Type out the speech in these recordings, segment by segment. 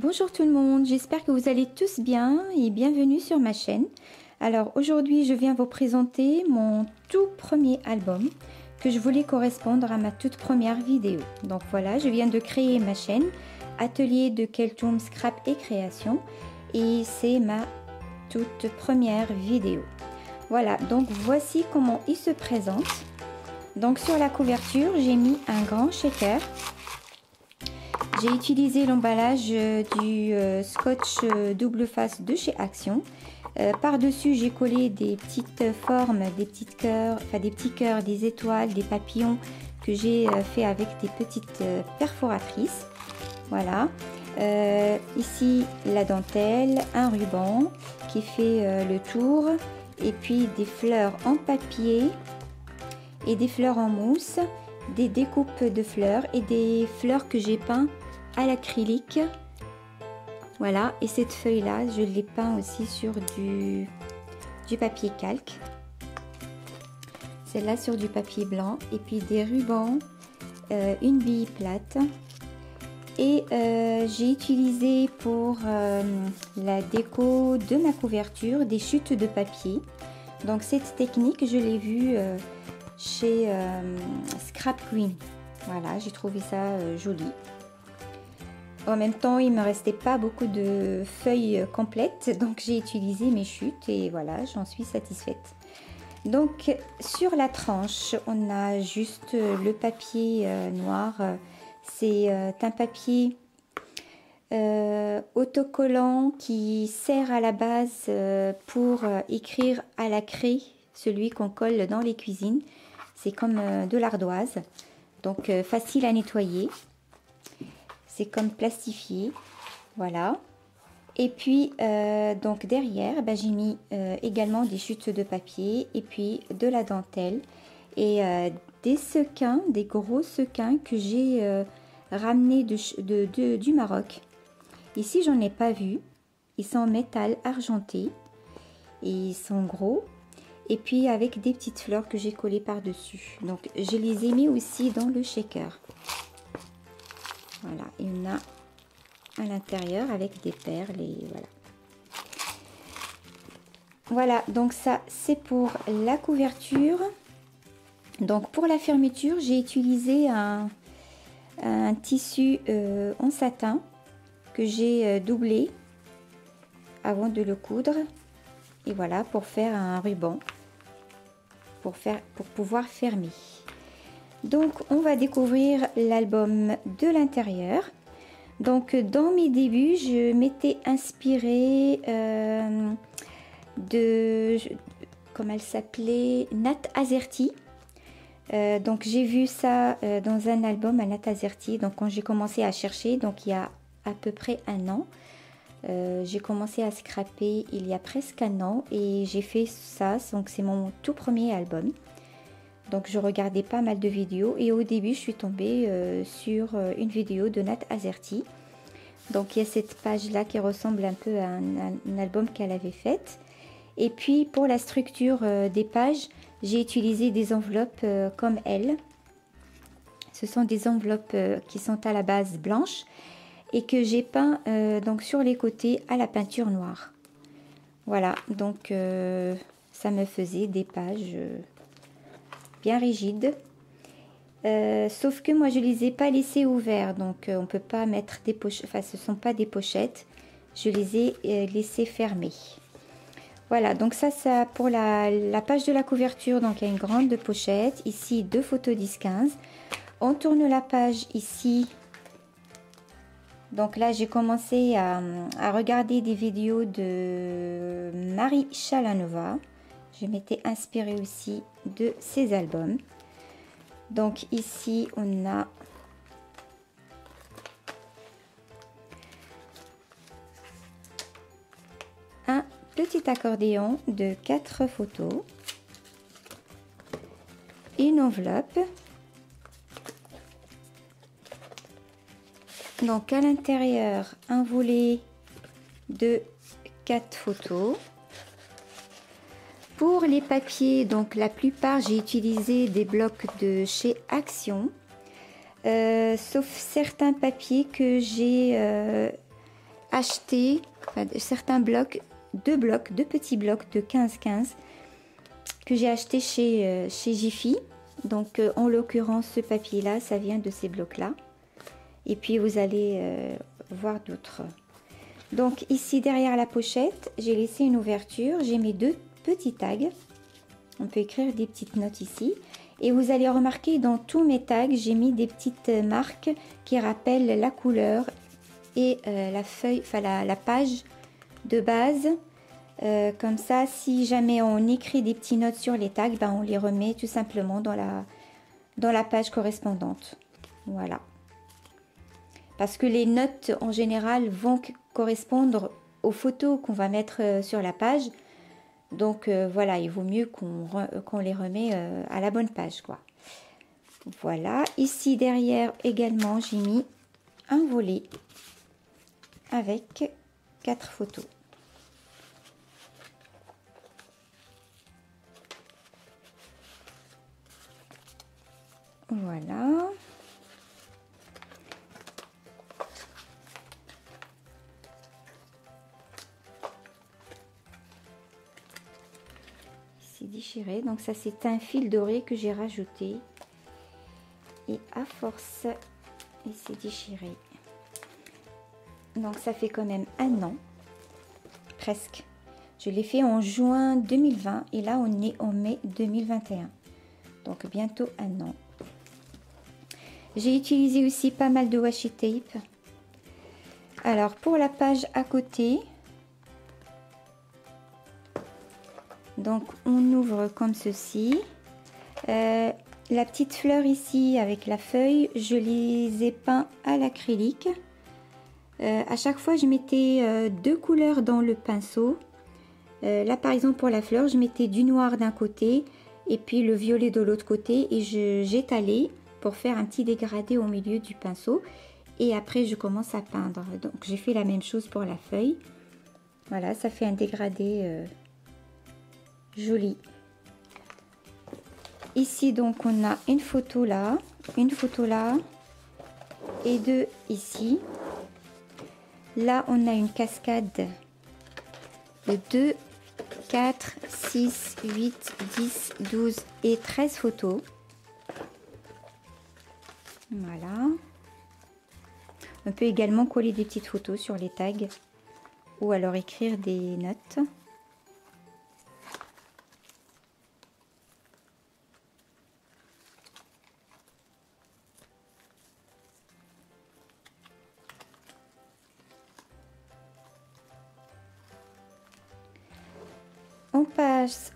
Bonjour tout le monde, j'espère que vous allez tous bien et bienvenue sur ma chaîne. Alors aujourd'hui je viens vous présenter mon tout premier album que je voulais correspondre à ma toute première vidéo. Donc voilà, je viens de créer ma chaîne Atelier de Keltoum Scrap et Création et c'est ma toute première vidéo. Voilà, donc voici comment il se présente. Donc sur la couverture j'ai mis un grand shaker. J'ai utilisé l'emballage du scotch double face de chez Action. Par-dessus, j'ai collé des petites formes, des petits cœurs, des étoiles, des papillons que j'ai fait avec des petites perforatrices. Voilà. Ici, la dentelle, un ruban qui fait le tour et puis des fleurs en papier et des fleurs en mousse, des découpes de fleurs et des fleurs que j'ai peint à l'acrylique. Voilà, et cette feuille là je l'ai peint aussi sur du papier calque, celle-là sur du papier blanc, et puis des rubans, une bille plate, et j'ai utilisé pour la déco de ma couverture des chutes de papier. Donc cette technique je l'ai vue chez Scrap Queen. Voilà, j'ai trouvé ça joli. En même temps, il me restait pas beaucoup de feuilles complètes, donc j'ai utilisé mes chutes et voilà, j'en suis satisfaite. Donc sur la tranche, on a juste le papier noir. C'est un papier autocollant qui sert à la base pour écrire à la craie, celui qu'on colle dans les cuisines. C'est comme de l'ardoise, donc facile à nettoyer. C'est comme plastifié, voilà. Et puis donc derrière, j'ai mis également des chutes de papier et puis de la dentelle et des sequins, des gros sequins que j'ai ramenés du Maroc. Ici, j'en ai pas vu. Ils sont en métal argenté et ils sont gros. Et puis avec des petites fleurs que j'ai collées par-dessus. Donc je les ai mis aussi dans le shaker. Voilà, il y en a à l'intérieur avec des perles et voilà. Voilà, donc ça c'est pour la couverture. Donc pour la fermeture, j'ai utilisé un tissu en satin que j'ai doublé avant de le coudre. Et voilà, pour faire un ruban, pour pouvoir fermer. Donc on va découvrir l'album de l'intérieur. Donc dans mes débuts je m'étais inspirée de, comment elle s'appelait, Nat Azerty. Donc j'ai vu ça dans un album à Nat Azerty. Donc quand j'ai commencé à chercher, donc il y a à peu près un an, j'ai commencé à scraper il y a presque un an et j'ai fait ça. Donc c'est mon tout premier album. Donc je regardais pas mal de vidéos et au début je suis tombée sur une vidéo de Nat Azerty. Donc il y a cette page là qui ressemble un peu à un album qu'elle avait fait. Et puis pour la structure des pages, j'ai utilisé des enveloppes comme elle. Ce sont des enveloppes qui sont à la base blanche et que j'ai peint donc sur les côtés à la peinture noire. Voilà, donc ça me faisait des pages bien rigide, sauf que moi je les ai pas laissés ouverts, donc on peut pas mettre des pochettes, enfin ce sont pas des pochettes, je les ai laissés fermés. Voilà, donc ça pour la page de la couverture. Donc il y a une grande pochette, ici deux photos 10-15, on tourne la page ici. Donc là j'ai commencé à regarder des vidéos de Marie Chalanova. Je m'étais inspirée aussi de ses albums. Donc ici on a un petit accordéon de 4 photos, une enveloppe. Donc à l'intérieur un volet de 4 photos. Pour les papiers, donc la plupart j'ai utilisé des blocs de chez Action, sauf certains papiers que j'ai acheté certains blocs, deux petits blocs de 15-15 que j'ai acheté chez Jiffy. Donc en l'occurrence ce papier là, ça vient de ces blocs là. Et puis vous allez voir d'autres. Donc ici derrière la pochette, j'ai laissé une ouverture, j'ai mis deux petits tags. On peut écrire des petites notes ici. Et vous allez remarquer dans tous mes tags, j'ai mis des petites marques qui rappellent la couleur et la feuille, enfin la page de base. Comme ça, si jamais on écrit des petites notes sur les tags, ben, on les remet tout simplement dans la page correspondante. Voilà. Parce que les notes en général vont correspondre aux photos qu'on va mettre sur la page. Donc voilà, il vaut mieux qu'on les remet à la bonne page, quoi. Voilà, ici derrière également, j'ai mis un volet avec 4 photos. Voilà. C'est déchiré, donc ça c'est un fil doré que j'ai rajouté. Et à force, il s'est déchiré. Donc ça fait quand même un an, presque. Je l'ai fait en juin 2020 et là on est en mai 2021. Donc bientôt un an. J'ai utilisé aussi pas mal de washi tape. Alors pour la page à côté, donc on ouvre comme ceci. La petite fleur ici avec la feuille, je les ai peints à l'acrylique. À chaque fois je mettais deux couleurs dans le pinceau. Là par exemple pour la fleur, je mettais du noir d'un côté et puis le violet de l'autre côté et j'étalais pour faire un petit dégradé au milieu du pinceau. Et après je commence à peindre. Donc j'ai fait la même chose pour la feuille. Voilà, ça fait un dégradé joli. Ici donc on a une photo là et deux ici. Là on a une cascade de 2, 4, 6, 8, 10, 12 et 13 photos. Voilà. On peut également coller des petites photos sur les tags ou alors écrire des notes.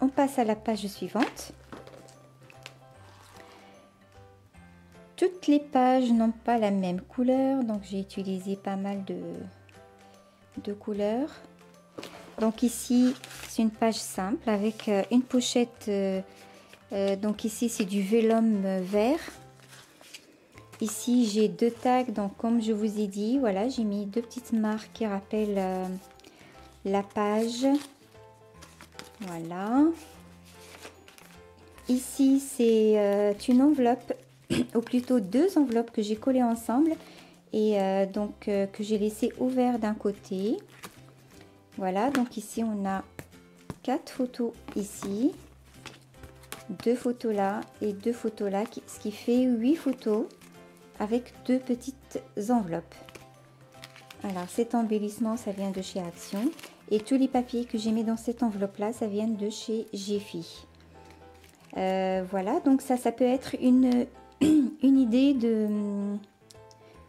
On passe à la page suivante. Toutes les pages n'ont pas la même couleur, donc j'ai utilisé pas mal de couleurs. Donc ici, c'est une page simple avec une pochette. Donc ici, c'est du vélum vert. Ici, j'ai deux tags, donc comme je vous ai dit, voilà, j'ai mis deux petites marques qui rappellent la page. Voilà. Ici, c'est une enveloppe, ou plutôt deux enveloppes que j'ai collées ensemble et que j'ai laissé ouvert d'un côté. Voilà, donc ici, on a 4 photos ici, 2 photos là et 2 photos là, ce qui fait 8 photos avec 2 petites enveloppes. Alors, cet embellissement, ça vient de chez Action. Et tous les papiers que j'ai mis dans cette enveloppe-là, ça vient de chez Jiffy. Voilà, donc ça peut être une idée de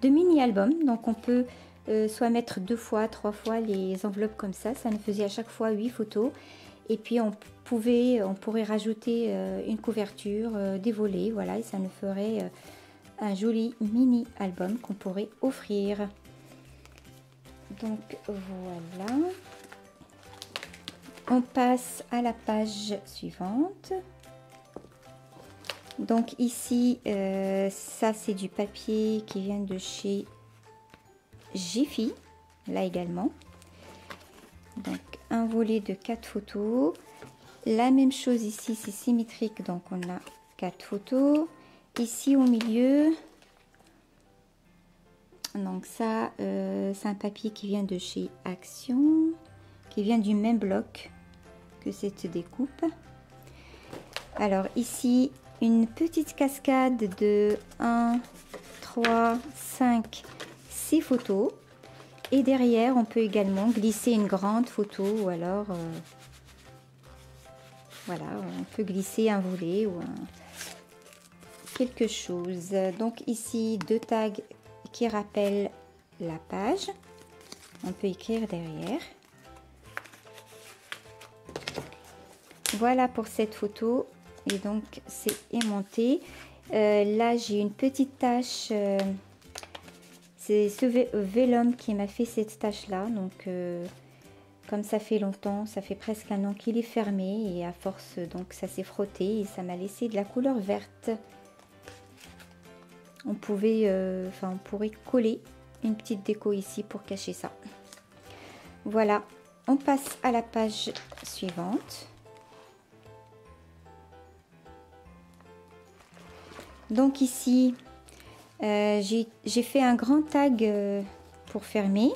mini-album. Donc, on peut soit mettre 2 fois, 3 fois les enveloppes comme ça. Ça nous faisait à chaque fois 8 photos. Et puis, on pourrait rajouter une couverture, des volets, voilà. Et ça nous ferait un joli mini-album qu'on pourrait offrir. Donc, voilà. On passe à la page suivante. Donc ici, ça c'est du papier qui vient de chez Jiffy, là également. Donc un volet de 4 photos. La même chose ici, c'est symétrique, donc on a 4 photos. Ici au milieu, Donc ça, c'est un papier qui vient de chez Action, qui vient du même bloc que cette découpe. Alors ici, une petite cascade de 1, 3, 5, 6 photos. Et derrière, on peut également glisser une grande photo ou alors, voilà, on peut glisser un volet ou quelque chose. Donc ici, 2 tags qui rappellent la page. On peut écrire derrière. Voilà pour cette photo. Et donc, c'est aimanté. Là, j'ai une petite tache. C'est ce vélum qui m'a fait cette tache-là. Donc, comme ça fait longtemps, ça fait presque un an qu'il est fermé. Et à force, donc, ça s'est frotté et ça m'a laissé de la couleur verte. On pourrait coller une petite déco ici pour cacher ça. Voilà, on passe à la page suivante. Donc ici, j'ai fait un grand tag pour fermer.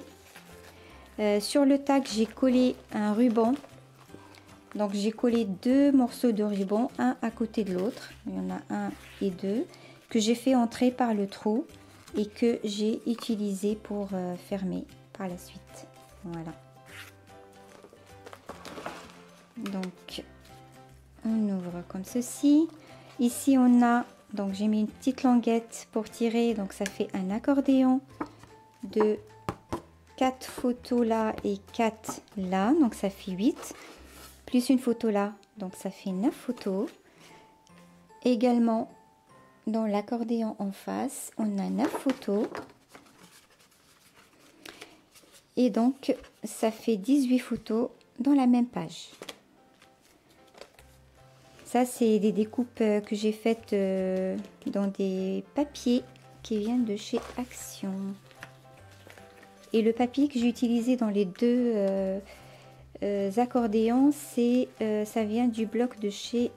Sur le tag, j'ai collé un ruban. Donc j'ai collé 2 morceaux de ruban, un à côté de l'autre. Il y en a 1 et 2 que j'ai fait entrer par le trou et que j'ai utilisé pour fermer par la suite. Voilà. Donc on ouvre comme ceci. Ici on a, donc j'ai mis une petite languette pour tirer, donc ça fait un accordéon de 4 photos là et 4 là, donc ça fait 8, plus une photo là, donc ça fait 9 photos. Également dans l'accordéon en face, on a 9 photos. Et donc, ça fait 18 photos dans la même page. Ça, c'est des découpes que j'ai faites dans des papiers qui viennent de chez Action. Et le papier que j'ai utilisé dans les 2 accordéons, ça vient du bloc de chez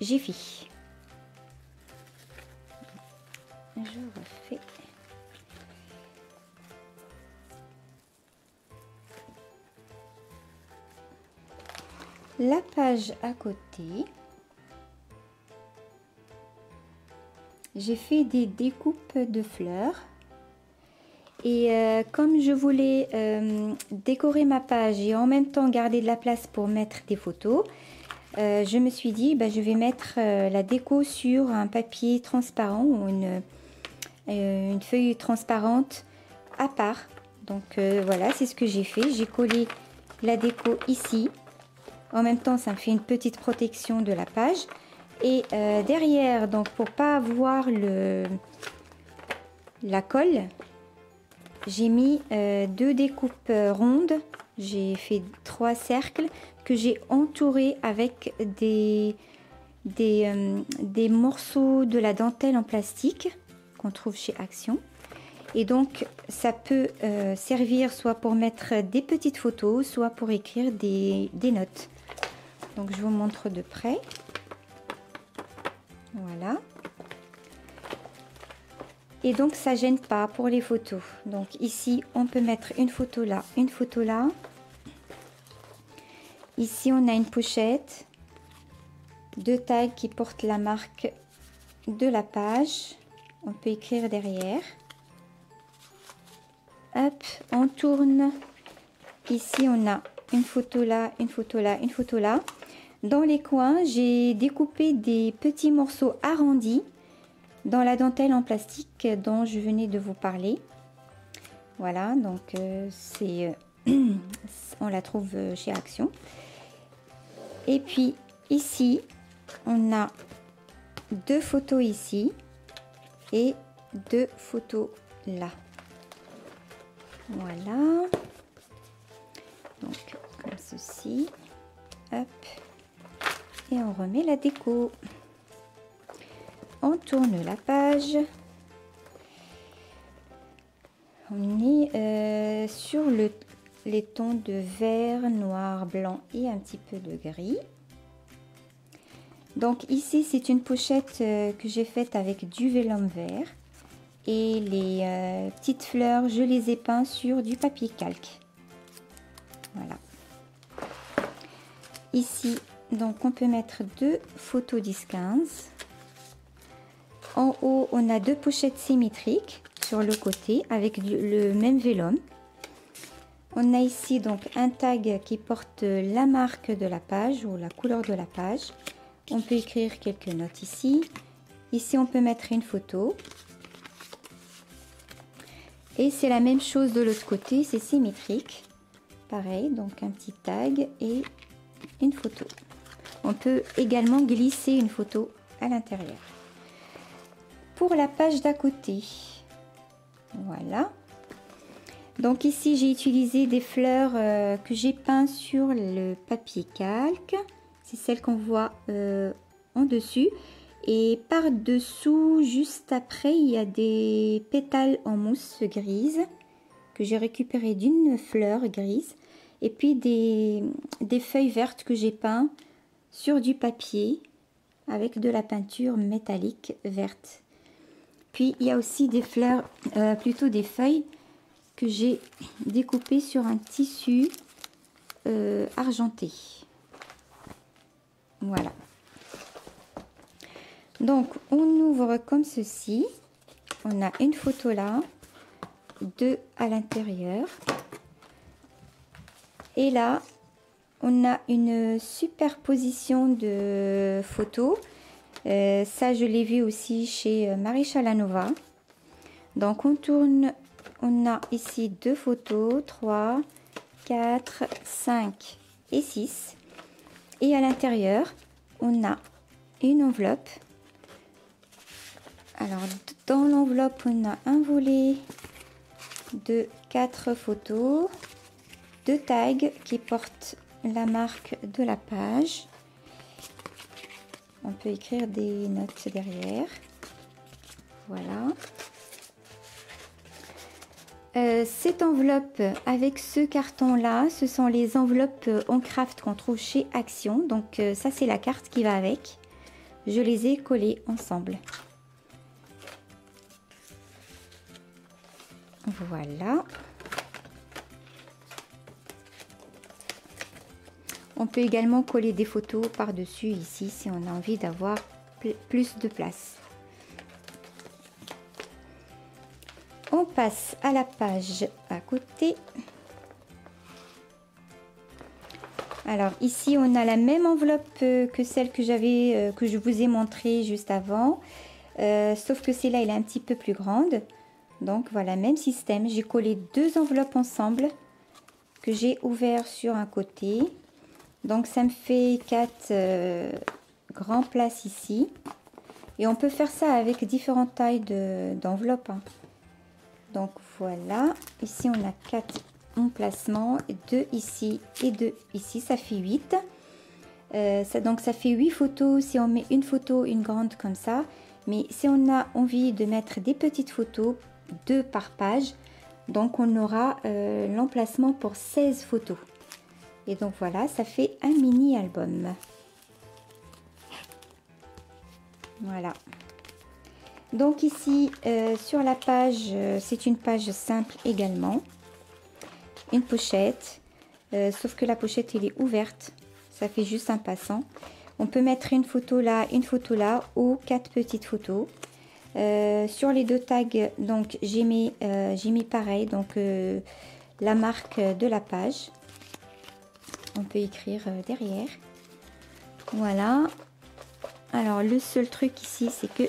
Jiffy. Je refais. La page à côté, j'ai fait des découpes de fleurs. Et comme je voulais décorer ma page et en même temps garder de la place pour mettre des photos, je me suis dit, je vais mettre la déco sur un papier transparent ou une feuille transparente à part. Donc voilà, c'est ce que j'ai fait. J'ai collé la déco ici. En même temps, ça me fait une petite protection de la page. Et derrière, donc pour pas voir la colle, j'ai mis 2 découpes rondes. J'ai fait 3 cercles que j'ai entourés avec des morceaux de la dentelle en plastique qu'on trouve chez Action. Et donc ça peut servir soit pour mettre des petites photos, soit pour écrire des notes. Donc je vous montre de près. Voilà. Et donc ça gêne pas pour les photos. Donc ici on peut mettre une photo là, une photo là. Ici on a une pochette, 2 tags qui portent la marque de la page. On peut écrire derrière. Hop, on tourne. Ici on a une photo là, une photo là, une photo là. Dans les coins, j'ai découpé des petits morceaux arrondis dans la dentelle en plastique dont je venais de vous parler. Voilà, donc on la trouve chez Action. Et puis ici, on a 2 photos ici et 2 photos là. Voilà. Donc comme ceci. Hop. Et on remet la déco. On tourne la page. On est sur les tons de vert, noir, blanc et un petit peu de gris. Donc ici c'est une pochette que j'ai faite avec du vélum vert. et les petites fleurs, je les ai peints sur du papier calque. Voilà. Ici, donc on peut mettre 2 photos 10-15. En haut, on a 2 pochettes symétriques sur le côté avec le même vélum. On a ici donc un tag qui porte la marque de la page ou la couleur de la page. On peut écrire quelques notes ici. Ici, on peut mettre une photo. Et c'est la même chose de l'autre côté, c'est symétrique. Pareil, donc un petit tag et une photo. On peut également glisser une photo à l'intérieur. Pour la page d'à côté, voilà. Donc ici, j'ai utilisé des fleurs que j'ai peint sur le papier calque. C'est celle qu'on voit en dessus. Et par-dessous, juste après, il y a des pétales en mousse grise que j'ai récupéré d'une fleur grise. Et puis des feuilles vertes que j'ai peint sur du papier avec de la peinture métallique verte. Puis il y a aussi des fleurs, plutôt des feuilles que j'ai découpées sur un tissu argenté. Voilà. Donc on ouvre comme ceci. On a une photo là, 2 à l'intérieur. Et là, on a une superposition de photos. Ça, je l'ai vu aussi chez Marie Chalanova. Donc, on tourne. On a ici 2 photos, 3, 4, 5 et 6. Et à l'intérieur, on a une enveloppe. Alors, dans l'enveloppe, on a un volet de 4 photos, 2 tags qui portent la marque de la page. On peut écrire des notes derrière. Voilà. Cette enveloppe avec ce carton là, ce sont les enveloppes en craft qu'on trouve chez Action. Donc ça, c'est la carte qui va avec. Je les ai collées ensemble. Voilà. On peut également coller des photos par-dessus ici si on a envie d'avoir plus de place. On passe à la page à côté. Alors ici on a la même enveloppe que celle que je vous ai montrée juste avant, sauf que celle-là elle est un petit peu plus grande. Donc voilà, même système. J'ai collé 2 enveloppes ensemble que j'ai ouvert sur un côté. Donc ça me fait 4 grands places ici. Et on peut faire ça avec différentes tailles d'enveloppes. Donc voilà, ici on a 4 emplacements, 2 ici et 2 ici, ça fait 8. Donc ça fait 8 photos si on met une photo, une grande comme ça. Mais si on a envie de mettre des petites photos, 2 par page, donc on aura l'emplacement pour 16 photos. Et donc voilà, ça fait un mini album. Voilà. Donc ici, sur la page, c'est une page simple également. Une pochette, sauf que la pochette, elle est ouverte. Ça fait juste un passant. On peut mettre une photo là ou 4 petites photos. Sur les 2 tags, donc j'ai mis pareil, donc la marque de la page. On peut écrire derrière. Voilà. Alors le seul truc ici, c'est que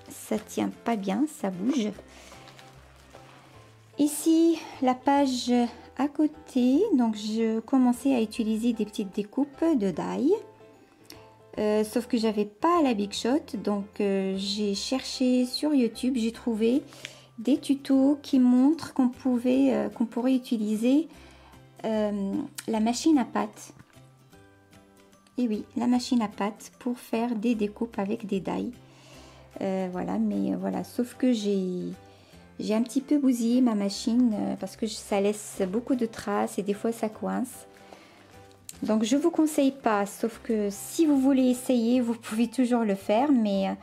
ça tient pas bien, ça bouge. Ici, la page à côté, donc je commençais à utiliser des petites découpes de die. Sauf que j'avais pas la Big Shot, donc j'ai cherché sur YouTube, j'ai trouvé des tutos qui montrent qu'on pourrait utiliser la machine à pâte. Et oui, la machine à pâte pour faire des découpes avec des die. Voilà, mais voilà, sauf que j'ai un petit peu bousillé ma machine parce que ça laisse beaucoup de traces et des fois ça coince. Donc je vous conseille pas, sauf que si vous voulez essayer, vous pouvez toujours le faire, mais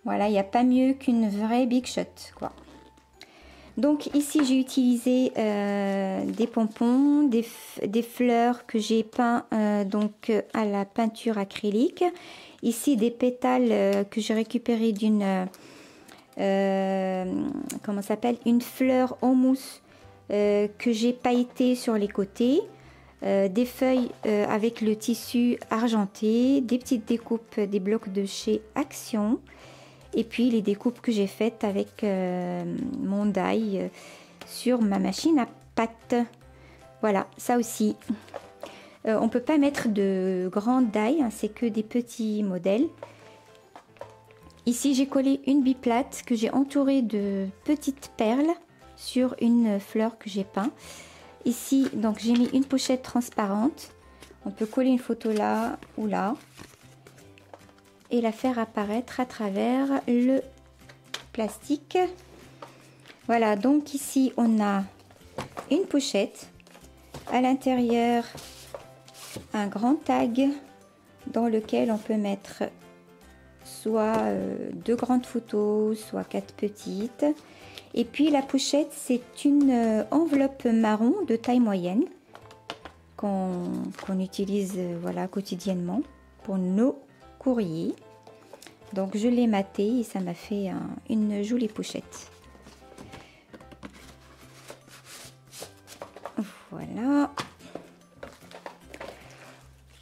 voilà, il n'y a pas mieux qu'une vraie Big Shot, quoi. Donc ici j'ai utilisé des pompons, des fleurs que j'ai peint donc à la peinture acrylique. Ici des pétales que j'ai récupéré d'une comment ça s'appelle, une fleur en mousse que j'ai pailletée sur les côtés. Des feuilles avec le tissu argenté, des petites découpes, des blocs de chez Action, et puis les découpes que j'ai faites avec mon die sur ma machine à pâte. Voilà, ça aussi. On peut pas mettre de grands die, hein, c'est que des petits modèles. Ici j'ai collé une biplate que j'ai entourée de petites perles sur une fleur que j'ai peint. Ici, donc j'ai mis une pochette transparente. On peut coller une photo là ou là et la faire apparaître à travers le plastique. Voilà, donc ici on a une pochette. À l'intérieur, un grand tag dans lequel on peut mettre soit 2 grandes photos, soit 4 petites. Et puis la pochette, c'est une enveloppe marron de taille moyenne qu'on utilise voilà, quotidiennement pour nos courriers. Donc je l'ai maté et ça m'a fait une jolie pochette. Voilà.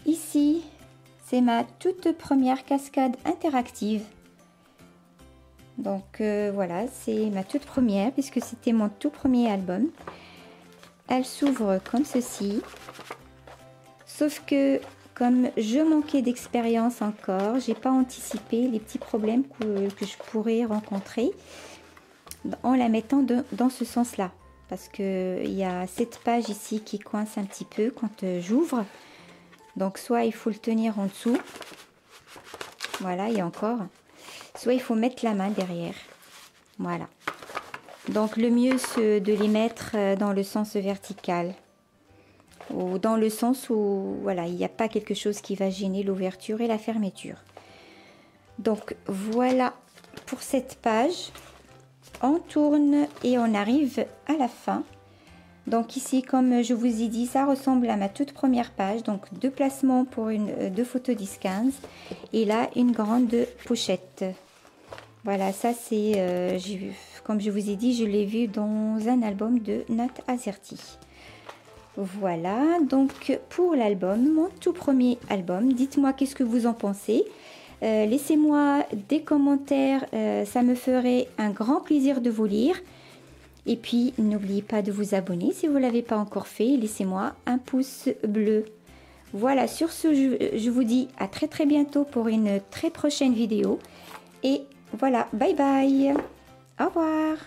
Ici, c'est ma toute première cascade interactive. Donc voilà, c'est ma toute première puisque c'était mon tout premier album. Elle s'ouvre comme ceci. Sauf que comme je manquais d'expérience encore, j'ai pas anticipé les petits problèmes que je pourrais rencontrer en la mettant dans ce sens-là. Parce que il y a cette page ici qui coince un petit peu quand j'ouvre. Donc soit il faut le tenir en dessous. Voilà, et encore. Soit il faut mettre la main derrière. Voilà. Donc le mieux c'est de les mettre dans le sens vertical. Ou dans le sens où voilà, il n'y a pas quelque chose qui va gêner l'ouverture et la fermeture. Donc voilà pour cette page. On tourne et on arrive à la fin. Donc ici, comme je vous ai dit, ça ressemble à ma toute première page. Donc 2 placements pour 2 photos 10-15. Et là, une grande pochette. Voilà, ça c'est, comme je vous ai dit, je l'ai vu dans un album de Nat Azerty. Voilà, donc pour l'album, mon tout premier album, dites-moi qu'est-ce que vous en pensez. Laissez-moi des commentaires, ça me ferait un grand plaisir de vous lire. Et puis, n'oubliez pas de vous abonner si vous ne l'avez pas encore fait. Laissez-moi un pouce bleu. Voilà, sur ce, je vous dis à très très bientôt pour une très prochaine vidéo. Et voilà, bye bye. Au revoir.